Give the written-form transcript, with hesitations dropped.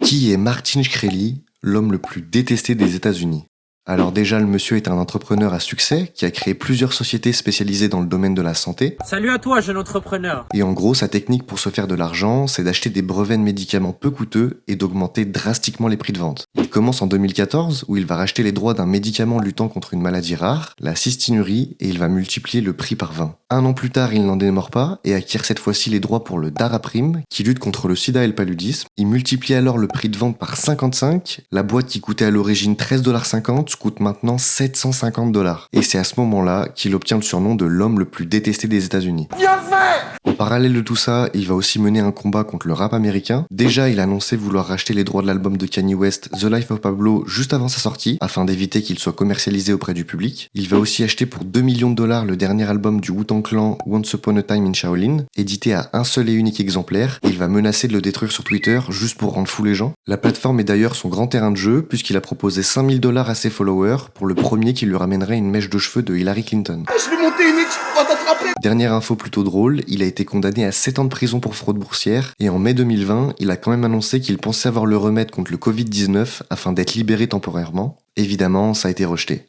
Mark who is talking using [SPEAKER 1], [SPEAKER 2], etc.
[SPEAKER 1] Qui est Martin Shkreli, l'homme le plus détesté des États-Unis? Alors déjà, le monsieur est un entrepreneur à succès qui a créé plusieurs sociétés spécialisées dans le domaine de la santé.
[SPEAKER 2] Salut à toi, jeune entrepreneur.
[SPEAKER 1] Et en gros, sa technique pour se faire de l'argent, c'est d'acheter des brevets de médicaments peu coûteux et d'augmenter drastiquement les prix de vente. Il commence en 2014 où il va racheter les droits d'un médicament luttant contre une maladie rare, la cystinurie, et il va multiplier le prix par 20. Un an plus tard, il n'en démord pas et acquiert cette fois-ci les droits pour le Daraprim, qui lutte contre le sida et le paludisme. Il multiplie alors le prix de vente par 55. La boîte qui coûtait à l'origine 13,50$ coûte maintenant 750$. Et c'est à ce moment-là qu'il obtient le surnom de l'homme le plus détesté des États-Unis.
[SPEAKER 3] Bien fait!
[SPEAKER 1] En parallèle de tout ça, il va aussi mener un combat contre le rap américain. Déjà, il a annoncé vouloir racheter les droits de l'album de Kanye West, The Life of Pablo, juste avant sa sortie, afin d'éviter qu'il soit commercialisé auprès du public. Il va aussi acheter pour 2 millions de dollars le dernier album du Wu-Tang Clan, Once Upon a Time in Shaolin, édité à un seul et unique exemplaire, et il va menacer de le détruire sur Twitter, juste pour rendre fou les gens. La plateforme est d'ailleurs son grand terrain de jeu, puisqu'il a proposé 5 000$ à ses followers pour le premier qui lui ramènerait une mèche de cheveux de Hillary Clinton.
[SPEAKER 3] Je vais monter une équipe, on va t'attraper!
[SPEAKER 1] Dernière info plutôt drôle, il a été condamné à 7 ans de prison pour fraude boursière, et en mai 2020, il a quand même annoncé qu'il pensait avoir le remède contre le Covid-19 afin d'être libéré temporairement. Évidemment, ça a été rejeté.